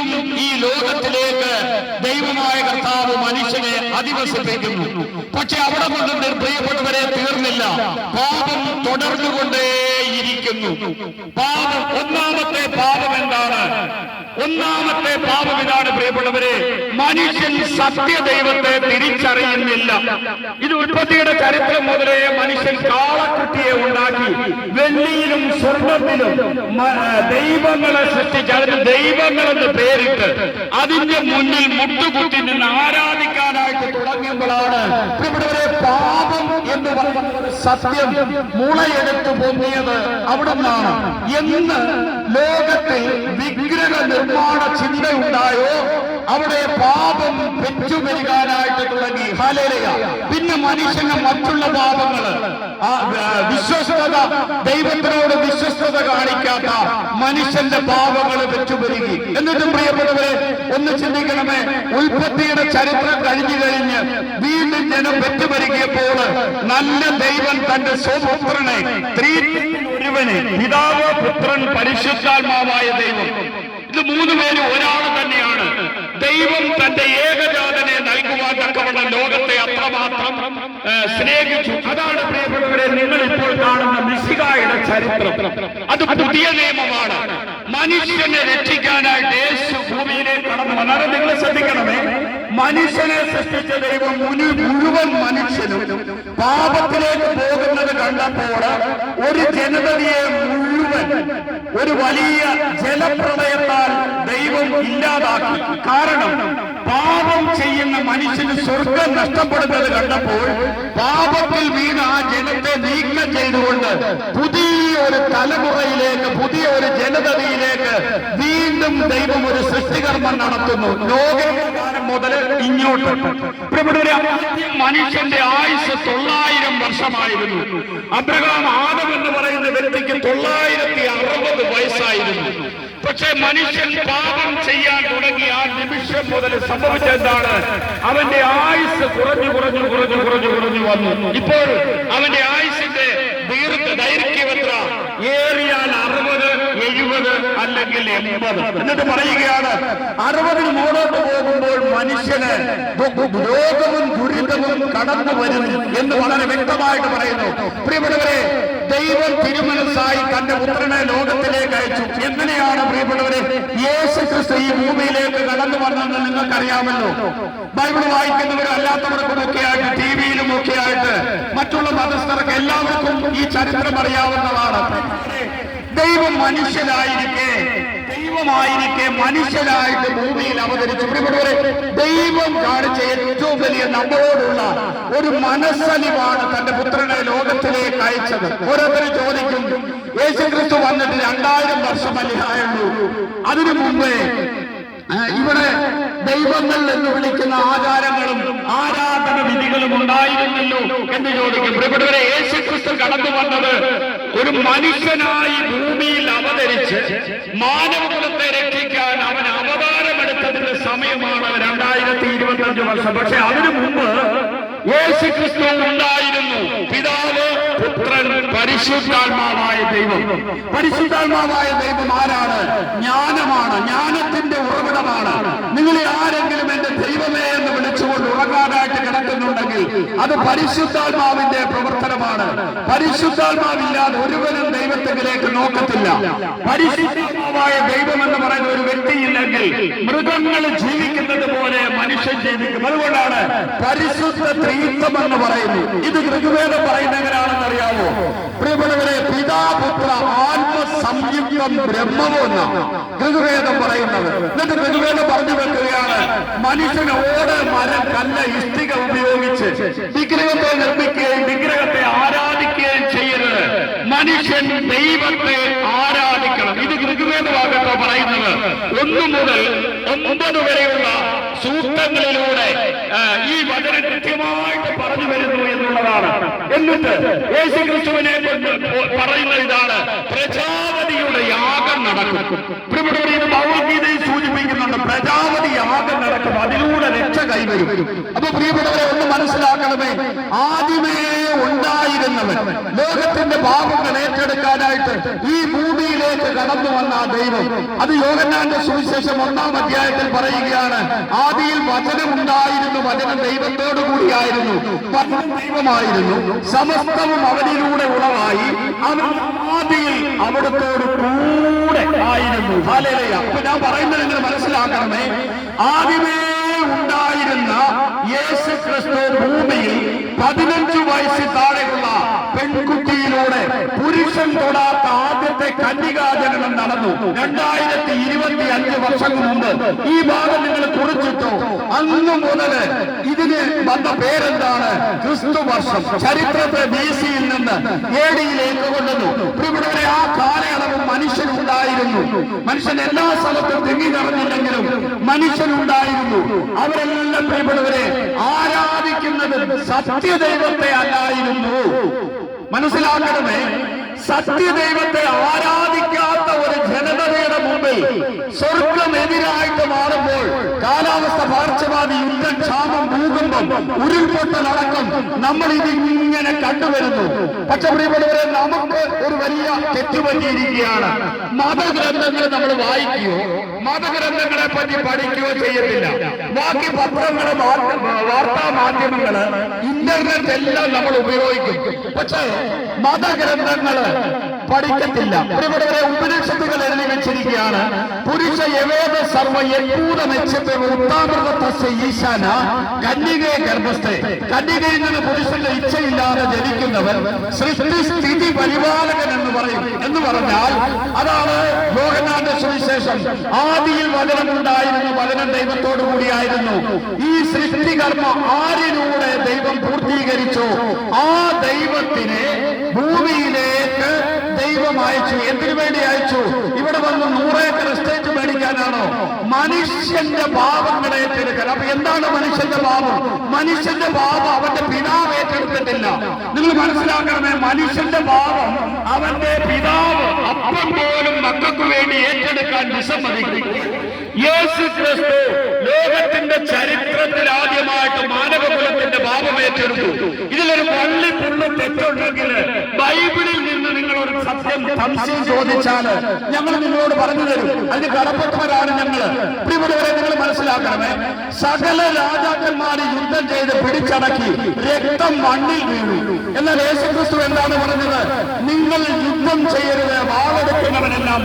വീണ്ടും ഈ ലോകത്തിലേക്ക് ദൈവമായ കർത്താവ് മനുഷ്യനെ അധിവസിപ്പിക്കുന്നു. പക്ഷെ അവിടെ കൊണ്ട് പ്രിയപ്പെട്ടവരെ തീർന്നില്ല. പാപം തുടർന്നുകൊണ്ടേയിരിക്കുന്നു. പാപം, ഒന്നാമത്തെ പാപം എന്താണ്? ഒന്നാമത്തെ പാപം ഇതാണ് പ്രിയപ്പെട്ടവരെ, മനുഷ്യൻ സത്യദൈവത്തെ തിരിച്ചറിയുന്നില്ല. ഇത് ഉൽപ്പത്തിയുടെ ചരിത്രം മുതലേ മനുഷ്യൻ കാളക്കുട്ടിയെ ഉണ്ടാക്കി വെള്ളിയിലും സ്വർണ്ണത്തിലും ദൈവങ്ങളെ സൃഷ്ടിച്ച് അതിന് ദൈവങ്ങളെന്ന് പേരിട്ട് അതിന്റെ മുന്നിൽ മുട്ടുകുത്തി നിന്ന് ആരാധിക്കാനായിട്ട് തുടങ്ങിയപ്പോഴാണ് പ്രിയപ്പെട്ടവരെ പാപം എന്ന് പറയുന്ന സത്യം മുളയെടുത്ത് പൊങ്ങിയത് അവിടെ നിന്നാണ്. എന്ന് ലോകത്തിൽ വിഗ്രഹ നിർമ്മാണ ചിന്തയുണ്ടായോ അവിടെ പാപം പെറ്റുപെരുകാനായിട്ട് തുടങ്ങി. ഹല്ലേലൂയ. പിന്നെ മനുഷ്യന് മറ്റുള്ള പാപങ്ങള്, വിശ്വസ്തത, ദൈവത്തിനോട് വിശ്വസ്തത കാണിക്കാത്ത മനുഷ്യന്റെ പാപങ്ങൾ പെറ്റുപെരുകി. എന്നിട്ടും പ്രിയപ്പെട്ടവരെ ഒന്ന് ചിന്തിക്കണമേ, ഉൽപ്പത്തിയുടെ ചരിത്രം കഴിഞ്ഞു കഴിഞ്ഞ് വീണ്ടും ജനം പെറ്റുപെരുകിയപ്പോൾ നല്ല ദൈവം തന്റെ സ്വപുത്രനെ, ഒരുവനെ, പിതാവ്, പുത്രൻ, പരിശുദ്ധാത്മാവായ ദൈവം, ഇത് മൂന്നുപേരും ഒരാൾ തന്നെയാണ്. ദൈവം തന്റെ ഏകജാതനെ നൽകുവാൻ തക്കവണ്ണം ലോകത്തെ അത്രമാത്രം സ്നേഹിച്ചു. അതാണ് പ്രിയപ്പെട്ടവരെ നിങ്ങൾ ഇപ്പോൾ കാണുന്ന മിശിഹായുടെ ചരിത്രം. അത് പുതിയ നിയമമാണ്. മനുഷ്യനെ രക്ഷിക്കാനായിട്ട് യേശു ഭൂമിയിലേക്ക് കടന്നു വന്നാൽ നിങ്ങൾ ശ്രദ്ധിക്കണമേ, മനുഷ്യനെ സൃഷ്ടിച്ച ദൈവം മുഴുവൻ മനുഷ്യനും പാപത്തിലേക്ക് പോകുന്നത് കണ്ടപ്പോൾ ഒരു ജനതയെ മുഴുവൻ ഒരു വലിയ ജലപ്രളയത്താൽ ദൈവം ഇല്ലാതാക്കി. കാരണം പാപം ചെയ്യുന്ന മനുഷ്യന് സ്വർഗം നഷ്ടപ്പെടുന്നത് കണ്ടപ്പോൾ പാപത്തിൽ വീണ് ആ ജനത്തെ നീക്കം ചെയ്തുകൊണ്ട് പുതിയൊരു തലമുറയിലേക്ക്, പുതിയ ഒരു ജനതയിലേക്ക് വീണ്ടും ദൈവം ഒരു സൃഷ്ടികർമ്മം നടത്തുന്നു. ലോകകാലം മുതൽ ഇങ്ങോട്ട് മനുഷ്യന്റെ ആയുസ് 900 വർഷമായിരുന്നു. അബ്രഹാം, ആദം എന്ന് പറയുന്ന വ്യക്തിക്ക് 960 വയസ്സായിരുന്നു. പക്ഷെ മനുഷ്യൻ പാപം ചെയ്യാൻ തുടങ്ങിയ ആ നിമിഷം മുതൽ സംഭവിച്ചെന്താണ്? അവന്റെ ആയുസ് കുറഞ്ഞു വന്നു. ഇപ്പോൾ അവന്റെ ആയുസിന്റെ ദൈർഘ്യം എത്ര? ഏറിയാൽ 60, 70 അല്ലെങ്കിൽ 80. എന്നിട്ട് പറയുകയാണ് 60 മുന്നോട്ട് പോകുമ്പോൾ മനുഷ്യന് രോഗവും ദുരിതവും കടന്നു വരുന്നു എന്ന് വളരെ വ്യക്തമായിട്ട് പറയുന്നു. പ്രിയപ്പെട്ടവരെ, ദൈവം തിരുമനസ്സായി തന്റെ പുത്രനെ ലോകത്തിലേക്ക് അയച്ചു. എങ്ങനെയാണ് പ്രിയപ്പെട്ടവരെ യേശു ക്രിസ്തു ഈ ഭൂമിയിലേക്ക് കടന്നു വന്നതെന്ന് നിങ്ങൾക്കറിയാമല്ലോ. ബൈബിൾ വായിക്കുന്നവരും അല്ലാത്തവർക്കും ഒക്കെ ആയിട്ട്, ടിവിയിലും ഒക്കെ ആയിട്ട് മറ്റുള്ള മതസ്ഥർക്ക് എല്ലാവർക്കും ഈ ചരിത്രം അറിയാവുന്നതാണ്. ദൈവം മനുഷ്യനായിരിക്കെ, ദൈവമായിരിക്കെ മനുഷ്യനായിട്ട് ഭൂമിയിൽ അവതരിച്ചു. പ്രിയപ്പെട്ടവരെ, ദൈവം കാണിച്ച ഏറ്റവും വലിയ നമ്മളോടുള്ള ഒരു മനസ്സലിവാണ് തന്റെ പുത്രനെ ലോകത്തിലേക്ക് അയച്ചത്. ഓരോരുത്തരും ചോദിക്കും, യേശുക്രിസ്തു വന്നിട്ട് 2000 വർഷമല്ലേ ആയുള്ളൂ? അതിനു മുമ്പേ ഇവിടെ ദൈവങ്ങൾ എന്ന് വിളിക്കുന്ന ആചാരങ്ങളും ആരാധന വിധികളും ഉണ്ടായിരുന്നല്ലോ എന്ന് ചോദിക്കും. പ്രിയപ്പെട്ടവരെ, യേശുക്രിസ്തു കടന്നു വന്നത് ഒരു മനുഷ്യനായി ഭൂമിയിൽ അവതരിച്ച് മാനവകുലത്തെ രക്ഷിക്കാൻ അവൻ അവതാരമെടുത്തതിന്റെ സമയമാണ് 2025 വർഷം. പക്ഷെ അതിനു മുമ്പ് യേശുക്രിസ്തു ഉണ്ടായിരുന്നു. പിതാവ്, പുത്രൻ, പരിശുദ്ധാത്മാവായ ദൈവം. പരിശുദ്ധാത്മാവായ ദൈവം ആരാണ്? ജ്ഞാനമാണ്, ജ്ഞാനത്തിന്റെ ഉറവിടമാണ്. നിങ്ങളെ ആരെങ്കിലും എന്റെ ദൈവമേ എന്ന് വിളിച്ചുകൊണ്ട് ഉറങ്ങാനായിട്ട് കിടക്കുന്നുണ്ടെങ്കിൽ അത് പരിശുദ്ധാത്മാവിന്റെ പ്രവർത്തനമാണ്. പരിശുദ്ധാത്മാവില്ലാതെ ഒരുവനും ദൈവത്തിലേക്ക് നോക്കത്തില്ല. പരിശുദ്ധാത്മാവായ ദൈവം എന്ന് പറയുന്ന ഒരു വ്യക്തിയില്ലെങ്കിൽ മൃഗങ്ങൾ ജീവിക്കുന്നത് പോലെ മനുഷ്യൻ ജീവിക്കും. അതുകൊണ്ടാണ് പരിശുദ്ധ ത്രിത്വം എന്ന് പറയുന്നു. ഇത് ഋഗ്വേദം പറയുന്ന എങ്ങനെയാണെന്ന് അറിയാമോ? പ്രിയപ്പെട്ടവരെ, പിതാപുത്ര ആത്മസംയുക്തം ബ്രഹ്മവും എന്നാണ് ഋഗ്വേദം പറയുന്നത്. എന്നിട്ട് ഋഗ്വേദം പറഞ്ഞു വെക്കുകയാണ്, മനുഷ്യന് ഓട്, മരം, കല്ല്, ഇഷ്ടിക ഉപയോഗിച്ച് വിഗ്രഹത്തെ നിർമ്മിക്കുകയും വിഗ്രഹത്തെ ആരാധിക്കുകയും ചെയ്യരുത്. മനുഷ്യൻ ദൈവത്തെ ആരാധിക്കണം. ഇത് ഋഗ്വേദമാകട്ടോ പറയുന്നത്. 1 മുതൽ 9 വരെയുള്ള സൂക്തങ്ങളിലൂടെ ഈ വചനം കൃത്യമായിട്ട് പറഞ്ഞു വരുന്നു എന്നുള്ളതാണ്. എന്നിട്ട് യേശുക്രിസ്തുവിനെ പറയുന്ന ഇതാണ്, പ്രജാപതിയുടെ യാഗം നടക്കും. പ്രിയപ്പെട്ടവരെ, ഇത് ഭഗവത്ഗീതയിൽ സൂചിപ്പിക്കുന്നുണ്ട്. പ്രജാപതി യാഗം നടക്കും, അതിലൂടെ രക്ഷ കൈവരും. അപ്പൊ പ്രിയപ്പെട്ടവരെ ഒന്ന് മനസ്സിലാക്കണമേ, ആദ്യമേ ഉണ്ടായിരുന്ന ആരാധിക്കുന്നവൻ, ലോകത്തിന്റെ പാപങ്ങൾ ഏറ്റെടുക്കാനായിട്ട് ഈ ഭൂമിയിലേക്ക് കടന്നു വന്ന ആ ദൈവം, അത് യോഹന്നാന്റെ സുവിശേഷം 1-ാം അധ്യായത്തിൽ പറയുകയാണ്, ആദിയിൽ വചനം ഉണ്ടായിരുന്നു, വചനം ദൈവത്തോടു കൂടിയായിരുന്നു, വചനം ദൈവമായിരുന്നു, സമസ്തവും അവനിലൂടെ ഉളവായി, അവൻ ആദിയിൽ അവിടത്തോട് കൂടെ ആയിരുന്നു. ഹല്ലേലൂയ. അപ്പൊ ഞാൻ പറയുന്നത് നിങ്ങൾ മനസ്സിലാക്കണമേ, ആദ്യമേ ഉണ്ടായിരുന്ന യേശു ക്രിസ്തു ഭൂമിയിൽ 15 വയസ്സിൽ താഴെയുള്ള പെൺകുട്ടിയിലൂടെ പുരുഷൻ തൊടാത്ത ആദ്യത്തെ കന്യകാജനനം നടന്നു. 2025 വർഷങ്ങൾ മുമ്പ്. ഈ ഭാഗം നിങ്ങൾ കുറിച്ചിട്ടോ. അന്നു മുതൽ ഇതിന് വന്ന പേരെന്താണ്? ക്രിസ്തു വർഷം. ചരിത്രത്തെ BC-യിൽ നിന്ന് AD-യിലേക്ക് കൊണ്ടുവന്നു. ഇവിടെ ആ കാലയളവ് മനുഷ്യനുണ്ടായിരുന്നു. മനുഷ്യൻ എല്ലാ സ്ഥലത്തും തിങ്ങി നിറഞ്ഞില്ലെങ്കിലും മനുഷ്യനുണ്ടായിരുന്നു. അവരെല്ലാം പ്രിയപ്പെട്ടവരെ ആരാധിക്കുന്നത് സത്യദൈവത്തെ അല്ലായിരുന്നു. മനസ്സിലാക്കണമേ, സത്യദൈവത്തെ ആരാധിക്കാത്ത ഒരു ജനതയുടെ മുമ്പിൽ സ്വർഗം എതിരായിട്ട് മാറുമ്പോൾ കാലാവസ്ഥ, പാർശ്വവാദി, യുദ്ധം, ക്ഷാമം, ഭൂകമ്പം, ഉരുൾപൊട്ടലടക്കം നമ്മൾ ഇതിങ്ങനെ കണ്ടുവരുന്നു. പക്ഷെ പ്രിയപ്പെട്ടവരെ, നമുക്ക് ഒരു വലിയ തെറ്റുപറ്റിയിരിക്കുകയാണ്. മതഗ്രന്ഥങ്ങൾ നമ്മൾ വായിക്കുകയോ മതഗ്രന്ഥങ്ങളെ പറ്റി പഠിക്കുകയോ ചെയ്യത്തില്ല. ബാക്കി പത്രങ്ങള്, വാർത്താ മാധ്യമങ്ങള്, ഇന്റർനെറ്റ് എല്ലാം നമ്മൾ ഉപയോഗിക്കും. പക്ഷേ മതഗ്രന്ഥങ്ങള് പഠിക്കത്തില്ല. ഇവിടെ ഉപനിഷത്തുകൾ എഴുതി വെച്ചിരിക്കുകയാണ്, പുരുഷ യവേദ സർവ യഹൂദ നക്ഷത്രം ഉത്താമൃതസ്യ ഈശാന കന്യകയെ ഗർഭസ്ഥെ. കന്യകയിൽ നിന്ന് പുരുഷന്റെ ഇച്ഛയില്ലാതെ ജനിക്കുന്നവൻ സൃഷ്ടി സ്ഥിതി പരിപാലകൻ എന്ന് പറഞ്ഞാൽ അതാണ് യോഹന്നാന്റെ സുവിശേഷം. ആദിയിൽ വചനമുണ്ടായിരുന്നു, വചനം ദൈവത്തോടു കൂടിയായിരുന്നു. ഈ സൃഷ്ടികർമ്മ ആരിലൂടെ ദൈവം പൂർത്തീകരിച്ചു? ആ ദൈവത്തിനെ ഭൂമിയിലേക്ക് ദൈവം അയച്ചു. എന്തിനു വേണ്ടി അയച്ചു? ഇവിടെ വന്ന് 100 ഏക്കർ എസ്റ്റേറ്റ് മേടിക്കാനാണോ? മനുഷ്യന്റെ പാപങ്ങളെ ഏറ്റെടുക്കാൻ. അപ്പൊ എന്താണ് മനുഷ്യന്റെ പാപം? മനുഷ്യന്റെ പാപം അവന്റെ പിതാവ് ഏറ്റെടുത്തിട്ടില്ല. നിങ്ങൾ മനസ്സിലാക്കണമേ, മനുഷ്യന്റെ പാപം അവന്റെ പിതാവ് അപ്പം പോലും മക്കൾക്ക് വേണ്ടി ഏറ്റെടുക്കാൻ വിസമ്മതിക്കും. യേശു ക്രിസ്തു ലോകത്തിന്റെ ചരിത്രത്തിൽ ആദ്യമായിട്ട് മാനവകുലത്തിന്റെ പാപം ഏറ്റെടുത്തു. ഇതിലൊരു പള്ളിപ്പുള്ള തെറ്റുണ്ടെങ്കിൽ ബൈബിളിൽ നിന്ന് നിങ്ങൾ ഒരു സംശയം ചോദിച്ചാൽ ഞങ്ങൾ നിങ്ങളോട് പറഞ്ഞു തരും. അതിന് കടപ്പെട്ടവരാണ് ഞങ്ങള്. പ്രിയപ്പെട്ടവരെ, നിങ്ങൾ മനസ്സിലാക്കണമേ, സകല രാജാക്കന്മാര് യുദ്ധം ചെയ്ത് പിടിച്ചടക്കി രക്തം മണ്ണിൽ വീണു. എന്നാൽ യേശു ക്രിസ്തു എന്താണ് പറഞ്ഞത്? നിങ്ങൾ യുദ്ധം ചെയ്യരുത്, വാളെടുക്കുന്നവനെല്ലാം